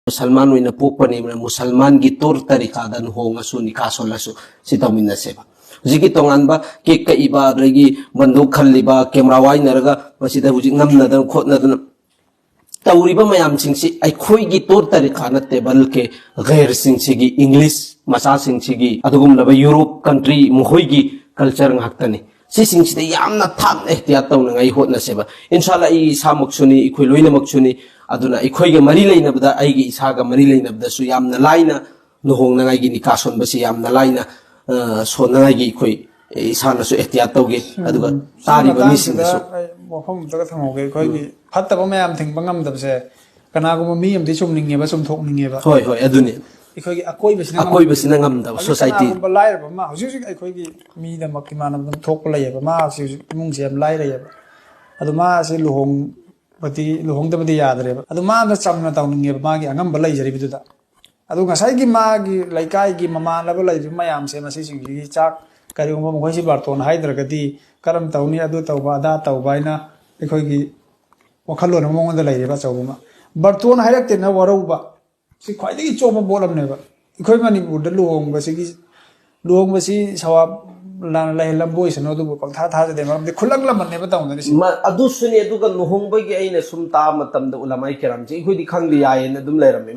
Musalman wina pupani na Musalman gitur tarikada no honga su ni kasolasu si tamina seba. Ziki tongan ba ke ka iba ragi banduk khaliba camera wai naraga masida huji ngam na dan khot na dan tawriba mayam singsi ai khoi gi tur tarikana tebal ke ghair singsi gi English masa singsi gi adugum laba Europe country mohoi gi culture ngaktani si singsi de yamna tham ehtiyat taw na ngai hot na seba inshallah I samuk suni ikhoi loina mak suni aduna ikhoiga mari leinabda aigi isaga mari leinabda su yamna laina nuhong na ngai gi nikason basi yamna laina so na ngai gi ikhoi isana su ehtiyat tawge aduga tari ba mising su mafam daga thangoge ikhoigi phattaba mayam thingba ngamdabse kanaguma mi amdi sumninge ba sumthokninge ba hoi hoi aduni ikhoigi akoi basina ngamdaba society ba lair ba ma hujik ikhoigi mi da makimanam dam thokla yeba ma si imung se am lai yeba adu ma se luhong bati luhong da badi yadre adu ma da chamna tawninge ba gi angam balai jari biduda adu ngasai gi ma gi laikai gi mama laba lai mayam se masi sing gi chak kari umma mo khoisi barton haidra gadi karam tawni adu tawba da tawbaina ikhoigi wakhallo na mongonda lai ba chawma barton hairak te na waruba si khwaidagi choba bolam ne ba ikhoi mani budda luhong ba si sawa lan lai lamboi sano du ko tha tha de ma de khulak lam ne ba taw ne si ma adu suni adu ga nuhong ba gi aina sum ta matam da ulamai kiram ji ikhoi di khang di ayen adum lai ram